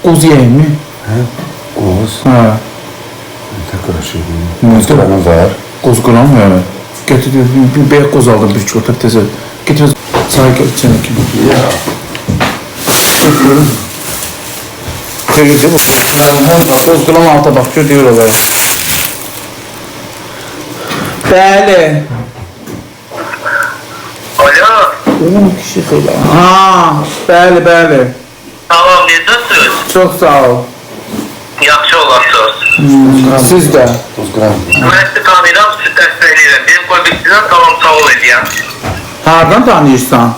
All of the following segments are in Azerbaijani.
Qoz yeyeyim mi? Qoz. Ha. Tekrar şey diyeyim. Ne? Restoranın var. Qoz qıram mı? Evet. Getir, bir beyaz qoz aldım, bir çikolata tezə. Getir, çay gel, içine kimi. Ya. Görün. Görüyor değil mi? Qoz qıram alta bak, gör deyir olar. Bəli. Alo. Oğlum kişi xeyli. Ha, bəli, bəli. Tamam, necəsiniz? Çox sağ ol. Yaxşı olasınız. Siz də. 30 gram. Mən sizi tanıyıram, sizi dəstəkləyirəm. Benim qoybiqsizdən tamam sağ ol edəyəm. Hardan tanıyırsan?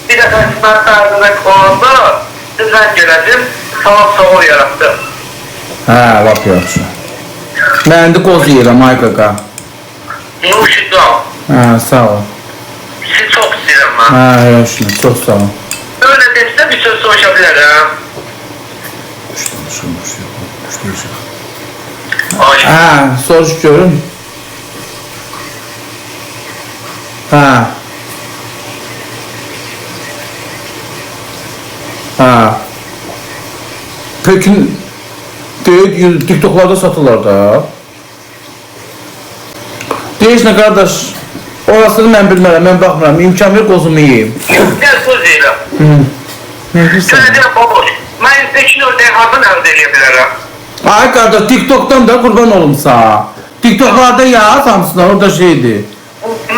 Bir dəfə mən səhərdə olanda sizdən gələcəm, tamam sağ ol yarattım. Hə, lap yaxşı. Mən də qoz yeyirəm, ay qaqa. Nuşidam. Hə, sağ ol. Sizi çox istəyirəm mən. Hə, yaxşı, çox sağ ol. Öyle desə bir söz soruşa bilərəm. Ay, Hə, soruş görün. Hə. Hə. Peki, deyil, TikTok'larda satırlar da. Deyiş nə qardaş, orasını mən bilmərəm, mən baxmıram, imkan ver qozumu yiyeyim. gəl söz deyirəm. Nə edirsən? Sənə deyirəm, baboş. Mən peşin ördəyi hardan əldə edə bilərəm? Ay qardaş, TikTok'dan da qurban olum sağ. TikTok'larda yaz hamısına, orada şeydir.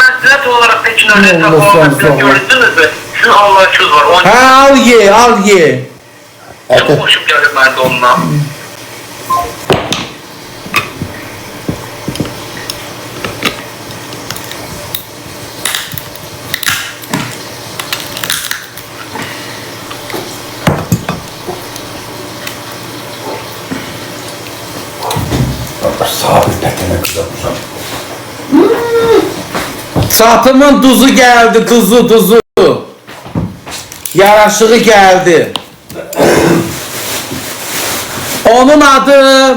Məsləhət olaraq peşin ördəyi Allah tapılan sağ ol. görürsünüz mü? Sizin anlayışınız var. Onun Hə, al ye, al ye. çox hoşum gəlir məndə ondan. Sabit tekene kızartmışam. Satımın tuzu geldi, tuzu. Yaraşığı geldi. Onun adı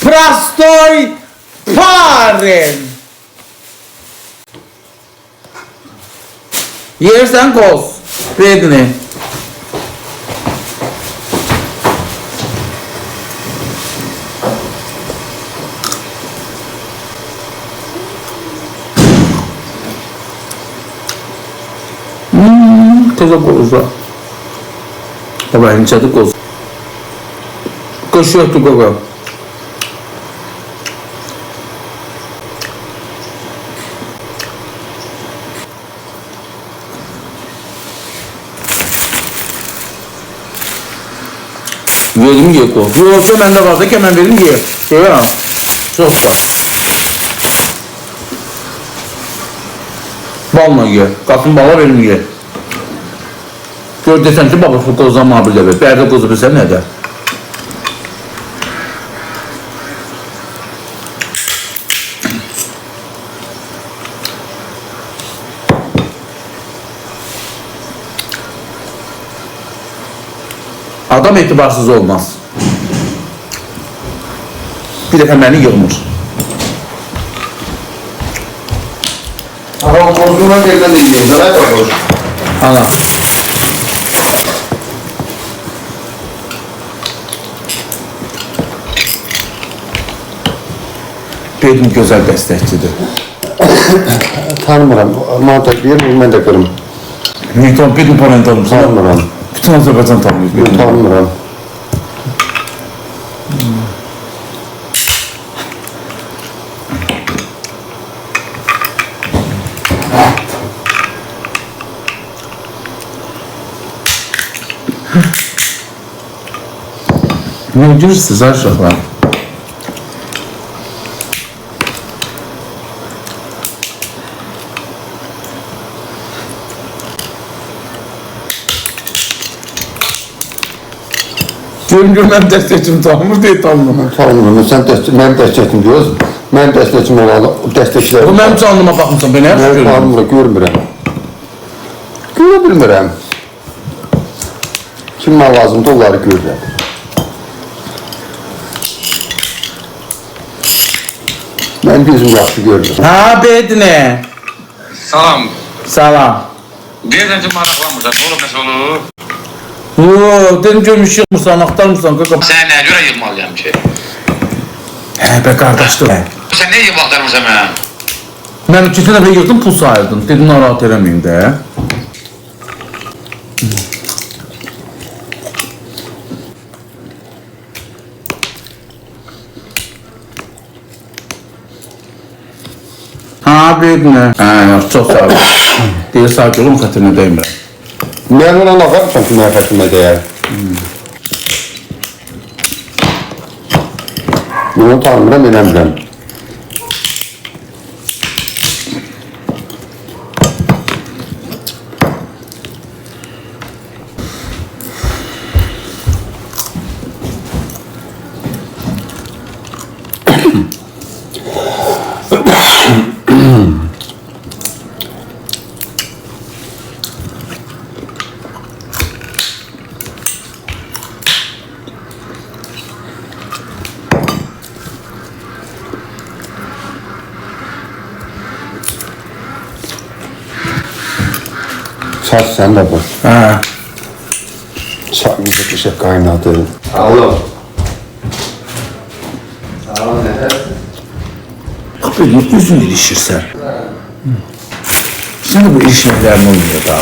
Prastoy Paren. Yersen koz. Redini. Teza koza. Baba incədir qoz. Qoş yoxdur qoqa. Verim ye qoz. Yoxsa məndə var da ki, mən verim ye. Görürəm. Çox var. Balla ye. Qatın bala verim ye. Gör desen ki baba bu qozdan mabilə ver. Bərdə qozu bilsən nədir? Adam etibarsız olmaz. Bir dəfə məni yığmır. Ama bozduğuna gelden de yiyeyim. Zaten baboş. Ana. Benim gözəl dəstəkçidir. Tanımıram. Muhabbet bir ben de kırım. Newton benim parayı tanımsın. Tanımıram. Bütün Azərbaycan tanımıyor. benim. Tanımıram. Ne gülürsünüz aşağılar? Görün mən dəstəkçimi tanımır deyə tanımır. Tanımıram. Sen benim destekçim diyoruz. Benim destekçim olan destekçiler. Bu mənim canlıma baxmısan, beni yaxşı Ben görürüm. tanımıram. Görmürəm. Görə bilmirəm. Kimə lazımdır onları görürəm. Ben gözüm yaxşı görürüm. Ha bedne. Salam. Salam. Deyirsən ki, maraqlanmırsan, ne olub, nəsə olur? Dedim görmüş yığmırsan, axtarmırsan qaqam. Sənə nəyə görə yığmalıyam ki? Hə, bə qardaşdır. Sən niyə yığıb axtarmırsan mənə? Mən keçən dəfə yığdım, pul sayırdım. Dedim, narahat eləməyim də. Ha, birinə. Hə, çox sağ ol. Deyir, sağ olun, xətrinə dəymirəm. Mən ona baxarsan ki, mən xətrimə dəyər. Bunu tanımıram, eləmirəm. Saç sen de bak. Hə. Saç bir şey kaynadı. Alo. Qapıyla üzün ilişirsən. Sən də bu ilişməklərin olmuyor da.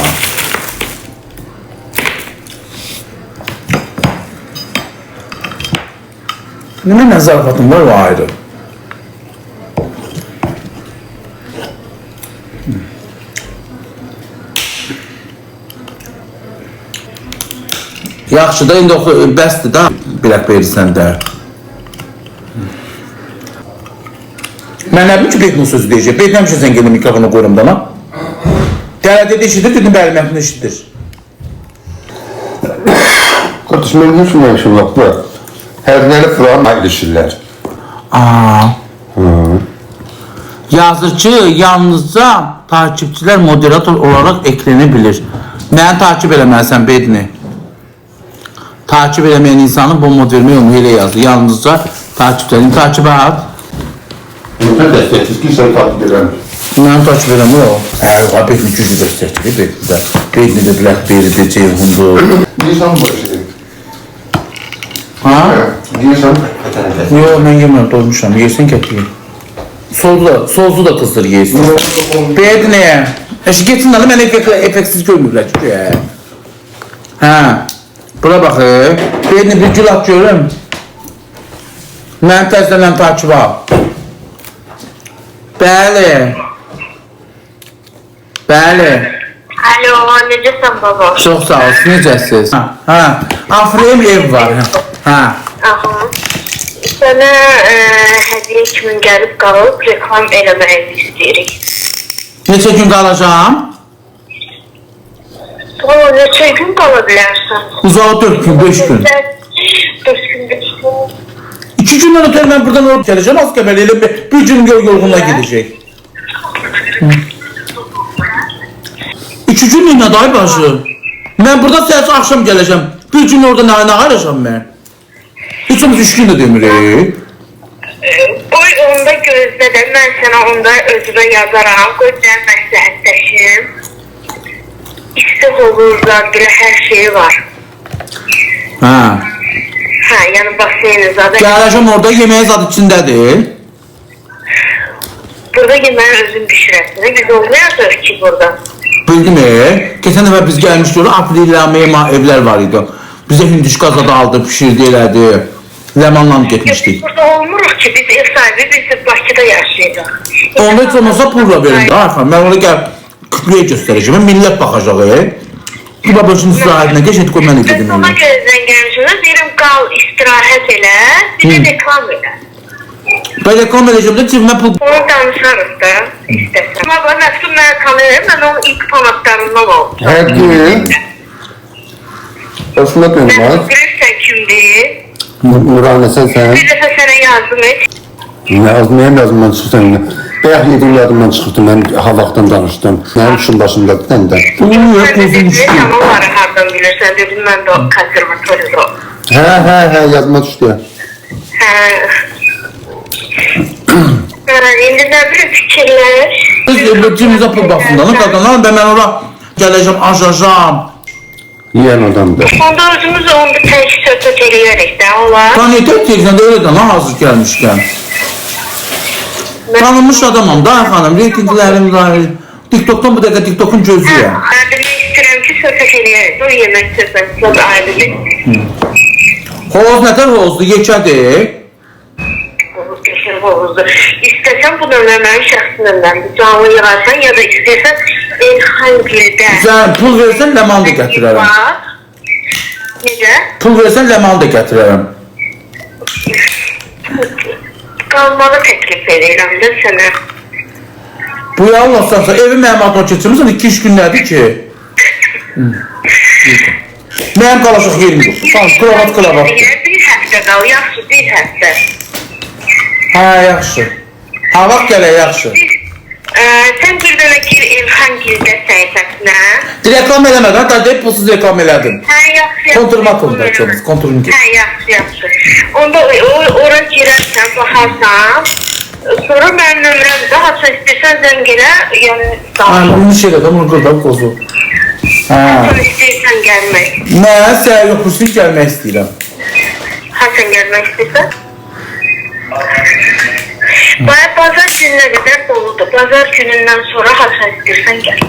Nə nəzarafatın var, o ayrı. Yaxşı da, indi oxu, bəsdir da, bilək verirsən də. Mən nə bilim ki, Beytinin sözü deyəcək. Beyt nəmişə sən gelin mikrofonu qoyurum dana. Dələ dedi, eşidir, dedim, bəli, məhvini eşidir. Kardeş, mən nə üçün məşin bak bu? Hərləri filan ayrışırlar. Yazır ki, yalnızca takipçilər moderator olaraq eklenebilir. Məni takip eləməlisən, Beytini. Takip eləməyən insanın bu mod vermək olmuyor, elə yazdı. Yalnızca takipçilərini takibə at. Mən dəstəkçiz ki, sən takip edən. Mən takip eləmir o. Əvvə, Beytini güclü dəstəkçilir, Beytini də. Beytini də bilək, beyridir, Ceyhundur. Deyirsən bu şey. Ha? Deyirsən xətənədə. Yox, mən yemirəm, doymuşam. Yersin kətliyi. Solzu da qızdır, yersin. Beytini. Eşi, geçsin də, mən efeksiz görmürlər ki. Hə. Bura baxı. Beytini bir gül at görüm. Mən təzələn takip al. Bəli. Bəli. Alo, necəsən baba? Çox sağ ol, siz necəsiz? Hə, Afrem ev var. Hə. Aha. Sənə hədiyyə kimi gəlib qalıb reklam eləməyi istəyirik. Neçə gün qalacağım? O, neçə gün qala bilərsən? Uzağa 4 gün, 5 gün. 4 gün, 5 gün. 2 gündən ötürü mən buradan oraya gələcəm, az qəbəl elə bir gün yolğunla gedəcək. 2 gün ilə day başı. Mən burada səhərcə axşam gələcəm. Bir gün orada nə arayacam mən? Üçümüz 3 gün də demirik. Qoy onda gözlə də, mən sənə onda özümə yazaram. Qoy sən məsləhətləşim. İstək olur, zadgirə hər şeyi var. Hə. Hə, yəni baseyni zaten. Gələcəm orada, yeməyə zad içindədir. Burada yeməyi özün bişirəsini. Biz olmayacaq ki burada. Bildim geçen dəfə biz gəlmişdik orada, Apriliyaməyə evlər var idi. Bizə hündüşka zad aldı, pişirdi, elədi. Ləmanla getmişdik. Burada olmuruq ki, biz ev sahibi, biz Bakıda yaşayacaq. Onda heç olmasa pulla verin. Arxan, mən orada gəl, kütlüyə göstərəcəm, millət baxacaq. Bir babacının sahibinə geç et qoy mən Mən ededim ona onu. gözdən gəlmişimdə deyirəm, qal, istirahət elə, bir də reklam elə. Ben reklam edəcəm də cibimə pul... Onu danışarız da, istəsən. Amma bu məktub mənə tanıyır, mən onun ilk fanatlarından oldum. Hər gün. Hoşuma Mən dönmez. bilirsən kimdir? Nurhanə sən. Bir dəfə sənə yazdım et. Yazmaya yadımdan çıxdı səninlə. Bayaq yedim yadımdan çıxdı, mən havaqdan danışdım. Mənim işim başımdadır sən də. Uyuyor, Sən də pozulmuş dedin, ki. onları hardan bilirsən, dedim mən də o konservatoriyada. Hə, yadıma düşdü. İndi nə bilim fikirlər? Biz cibimizə pul baxsınlar, qadınlar, ben ora gələcəm, aşacam. Yiyen adamdır. Onda özümüz onda tək söhbət eləyərək də olar. Planetə televiziyonda öyle de lan hazır gelmişken. Tanınmış adamım da xanım, reytinglərim var. TikTok'tan bu dəqiqə TikTok'un gözüyəm. Mən demək istəyirəm ki, söhbət eləyərək. O yemək söhbəti çox ayrıdır. Hoz nətər hozdu, yekədir. Hovuz keçir hovuzdur. İstəsən bu nömrə mənim şəxsi nömrəmdir. Canlı yığarsan ya da istəyirsən Elxan Gildə. Sən pul versən ləman da gətirərəm. Necə? Pul versən ləman da gətirərəm. Qalmalı təklif edirəm də sənə. Bu ya Allah sağsa evi mənim adıma keçirmirsən 2-3 günlərdir ki. Mənim qalaşıq yerim yox. Tamam, kravat. Bir həftə qal, yaxşı bir həftə. Hə, yaxşı. Ha, vaxt gələ, yaxşı. Sən bir dənə gir İlhan Gildə səhifəsinə. Reklam eləmədən, da deyib pulsuz reklam elədim. Hə, yaxşı. Konturmatım da çoğumuz, konturun gir. Hə, yaxşı. Onda ora girərsən, baxarsan. Sonra mənim nömrəmdə, haçan istəyirsən zəng elə, yəni Ha, bunu şey elədim, bunu qırdam qozu. Ha. haçan istəyirsən gəlmək. Nə, sən yoxursun gəlmək istəyirəm. Haçan gəlmək istəyirsən? Bazar gününə qədər doludur. Bazar günündən sonra haçan istəyirsən gəl.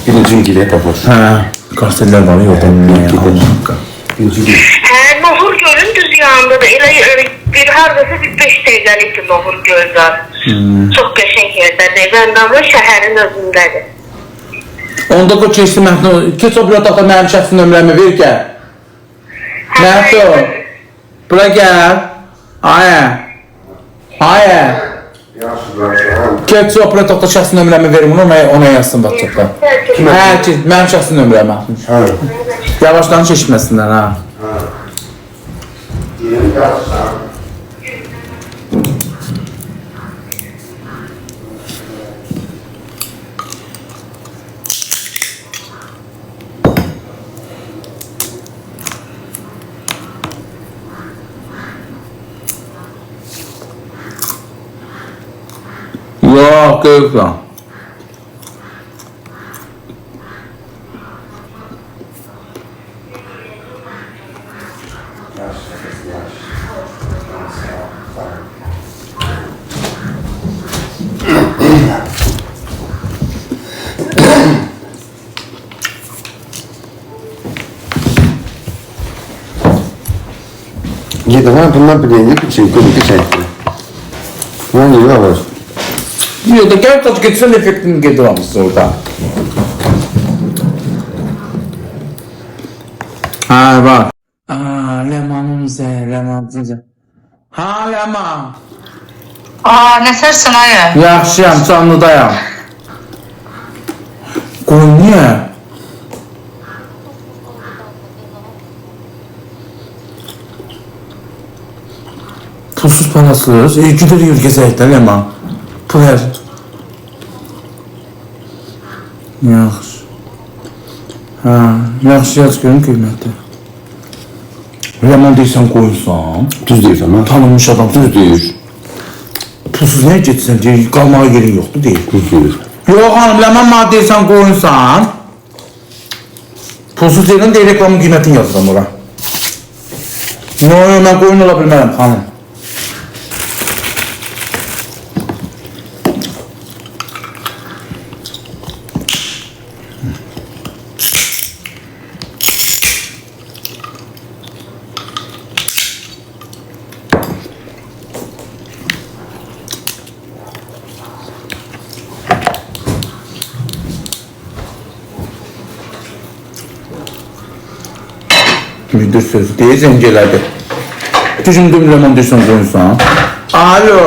Birinci gilə tapır. Hə, karteller var yoldan. Birinci gilə. Hə, Nohur gölün düz yanındadır. Elə bir hardasa bir 5 dəqiqəlik ki Nohur göl var. Çox qəşəng yerdədir. Vəndamlı şəhərin özündədir. Onda bu keçdi məhdum, keç o bura da mənim şəxsi nömrəmi ver gəl. Məhdum, bura gəl. Ayə. Keç o bura da şəxsi nömrəmi verim, ona yazsın WhatsApp'da. Hə, mənim şəxsi nömrəmi atmış. Yavaşdan çeşməsinlər, ha. Yok, qeyqlə. Yedi var, bunlar bir deyinlik için kırmızı çekti. Ne oluyor var? Yok da gəl taç geçsən effektini gedirəmişsin orada. Ha, var. Lemanım zəhləmanım. Ha, Leman. Nətərsən ayə? Yaxşıyam, canlıdayam. Qoy, niyə? Pulsuz parasız, gidir yür gezəkdə, Leman. Pul hər. Yaxşı. Ha, yaxşı yaz görün qiyməti. Leman deyirsən qoyunsan. Düz deyirsən ha? Tanınmış adam Düz deyir. pulsuz nəyə getsən deyir, qalmağa yerin yoxdur deyir. Düz deyir. Yox hanım, Leman mənə deyirsən qoyunsan. Pulsuz deyirəm deyir, reklamın qiymətini yazıram ora. Yox, mən qoyun ola bilmərəm hanım. Müdür sözü deyə zəng elədi. Düzümdür Leman deyirsən qoyunsan. Alo.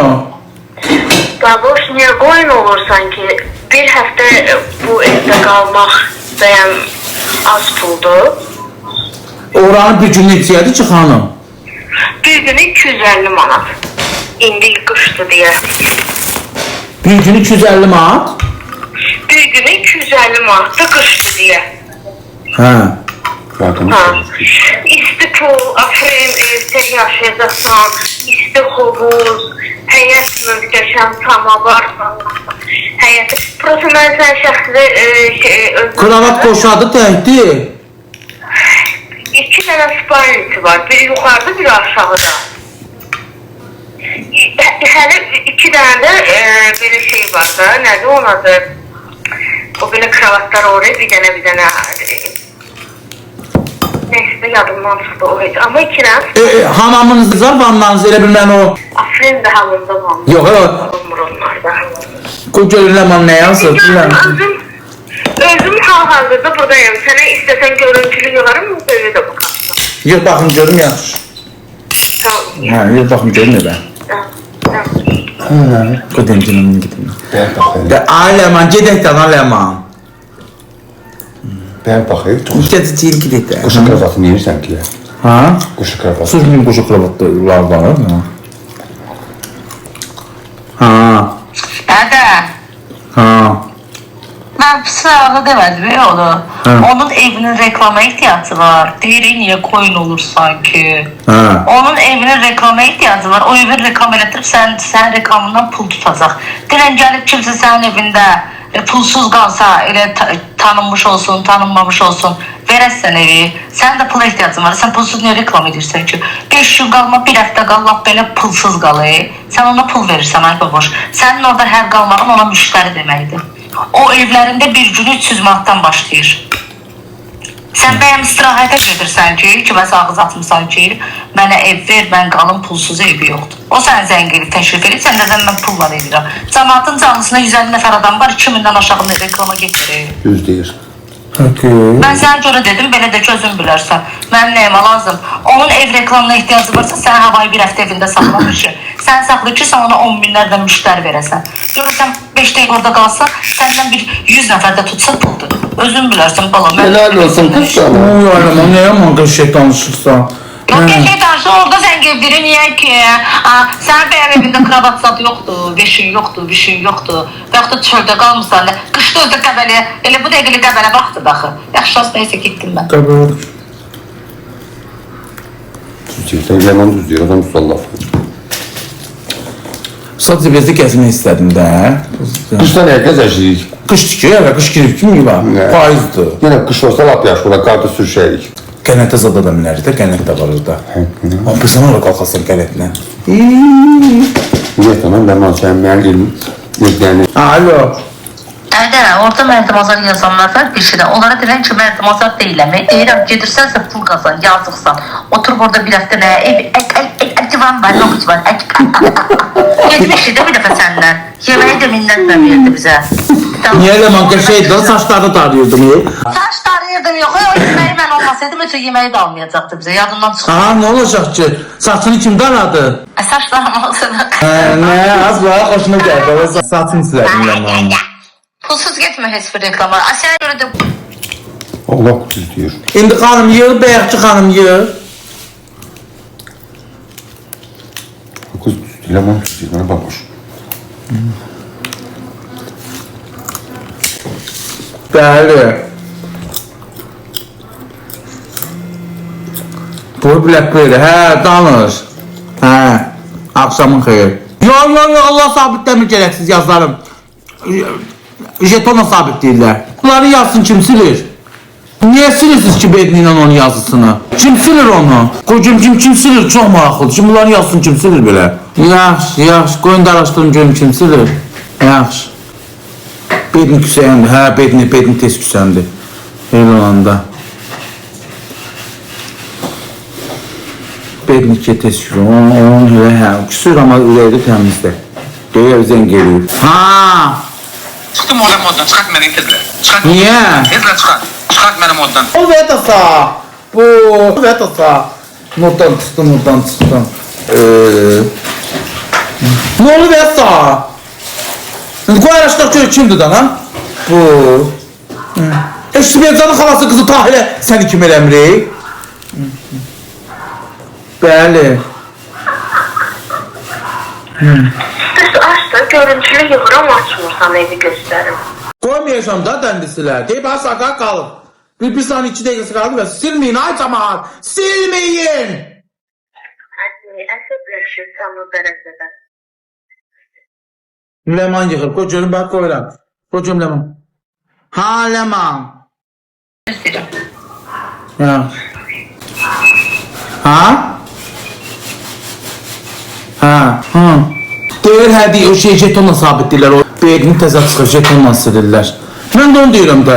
Baboş, niyə qoyun olursan ki? Bir həftə bu evdə qalmaq bəyəm az puldur. Oranın bir gün neçəyədir ki xanım? Bir günü 250 manat. İndi qışdı deyə. Bir gün 250 manat? Bir günü 250 manat da qışdı deyə. Hə. Zaten. Ha. İsti pul, aferin evdə yaşayacaqsan, isti hovuz, həyət möhtəşəm, samavar, həyəti. Prosta mən sən şəxsi özüm... Kravat qoşadı təhdi. dənə spalnisi var. Biri yuxarıda, biri aşağıda. Hələ 2 dənə də belə şey var da, nədir onun adı? O belə kravatlar oraya bir dənə. Neyse yadımdan çıxdı o heç. Amma 2 dənə. Hamamınız var, vannanız elə bilmən o. Afrin də hamında var. Yox, Olmur onlarda. Görürləmən nə yazır? Özüm hal-hazırda buradayım. Sənə istəsən görüntülü yığarım mı? Böyle də bakarsın. Yox, baxım görüm yaxşı. Tamam. Yox, baxım görüm evə. Tamam. Qodem canımın gidim. Ben bakayım. Ailəman, gedək də ailəman. Ben bakayım. Gedəcəyik, gedək də. Kuşu kravatını yiyirsən ki. Ha? Kuşu kravatı. Sözünün quşu kravatlar var mı? Ha. Dədə, Ha. mən sağlı demədim onu. Onun evinin reklama ihtiyacı var. Deyir, niyə koyun olur sanki? Ha. Onun evinin reklama ihtiyacı var. O evin reklam elədirib sənin reklamından pul tutacaq. Deyirən gəlib kimsə sənin evində pulsuz qalsa, elə tanınmış olsun, tanınmamış olsun, verəsən evi. Sənin də pula ihtiyacın var. Sən pulsuz niyə reklam edirsən ki? 5 gün qalma, 1 həftə qalma, belə pulsuz qal. Sən ona pul verirsən, ay baboş. Sənin orada hər qalmağın ona müştəri deməkdir. O evlərində bir günü 300 manatdan başlayır. Sən bəyəm istirahətə gedirsən ki, kiməsə ağız atmışsan ki, mənə ev ver, mən qalım, pulsuz evi yoxdur. O səni zəng edib, təşrif edib, sən nədən mən pulla edirəm. Cəmaatın canlısında 150 nəfər adam var, 2000-dən aşağı reklama getmir. Düz deyir. Mən sənə görə dedim, belə də gözün bilərsən. Mənim nəyimə lazım? Onun ev reklamına ehtiyacı varsa, sən havayı bir həftə evində saxlamış ki, sən saxla ki, sən ona 10 minlərdən müştəri verəsən. Görürsən, 5 dəqiq orada qalsa, səndən bir 100 nəfər də tutsa puldur. Özün bilərsən, bala. Helal olsun kız sana. Oy ailəman, nə yaman qız şey danışırsan? Yok gerçek danışır, orada zəng edir, niyə ki? Sənin bəyəm evində kravat zad yoxdur, beşin yoxdur, bir şeyin yoxdur. Və yaxud da çöldə qalmışsan, qışda özdə qəbələ, elə bu dəqiqəli qəbələ vaxtdır daxı. Yaxşı, neysə gitdim mən. Qəbul. Düz deyir. Sen yaman düz deyir. Adam tutal lafı. Sadəcə bezdə gəzmək istədim də. Kış da neye gezəcəyik? Qışdır ki, əvvəl qış girib kimi var. Nə? Payızdır. Yine kış olsa lap yaş ola, qarda sürüşəyik. Qənətə zada da minərik də, qənət də var orada. Amma bir sən orada qalxasan qənətlə. Niye tamam, ben sen mənim yani Alo. Dədə, orada mərdimazar yazanlar var bir şeydə. Onlara deyirəm ki, mərdimazar deyiləm. Deyirəm, gedirsənsə pul qazan, yazıqsan. Otur burada bir həftə nə, divan var, yox divan, Getmişdi də bir dəfə səndən. Yeməyi də minnətlə verdi bizə. Niyə eləman qəşəydi lan, saçlarını darıyırdım. Saç darıyırdım, yox, o yeməyi mən olmasaydım, ötü yeməyi də almayacaqdı bizə, yadından çıxdı. Ha, nə olacaq ki? Saçını kim daradı? Saçlarım olsana. Nə, az var, xoşuna gəldi. Saçını silədim yaman. Pulsuz getmə heç bir reklama. Sənə görə də Allah düz deyir. İndi xanım yığ, bəyəkçi xanım yığ. Kız düz deyir, yaman düz deyir. Bana bakmış. Bəli. Bu bilək böyle, hə, danış. Hə, akşamın xeyir. Yo, Allah sabitləmir gərəksiz yazlarım. Jetonla sabit deyirlər. Bunları yazsın kim silir? Niyə silirsiniz ki Bedni ilə onun yazısını? Kim silir onu? Kocam kim silir? Çox maraqlıdır. Kim bunları yazsın kim silir belə? Yaxşı, qoyun da araşdırın görüm kim silir. Yaxşı. Bedni küsəyəndir, hə Bedni tez küsəndi. Elə olanda. Bedni ki tez küsür, onun küsür ama ürəkdə təmizdir. Deyə zəng geliyor. Ha! Çıxdım oradan moddan, çıxart məni tezlə. Çıxart. Niyə? Tezlə çıxart. Çıxart məni moddan. O vetasa. Bu vetasa. Moddan çıxdım. Ne oldu vetasa? Qoy araşdıraq gör kimdir da lan? Bu. Eşitməyəcənin xalası qızı Tahilə səni kim eləmirik? Bəli. Düz aç da görüntülü yığıram, açmırsan evi göstərim. Qoymayacağım da dəndisilər. Deyib ha saqa qalıb. Bir saniye 2 dəqiqəsi qaldı və silməyin ay cəmaat. Silməyin. Əsəbləşirsən o dərəcədə. Ləman yığır. Qoy görüm bax qoyuram. Qoy görüm Ləman. Ha Ləman. istəyirəm. Ya. Ha? Ha, hı. Deyir hə deyir, o şey jetonla sabitdirlər, o beynini təzə çıxır, jetonla silirlər. Mən də onu deyirəm də.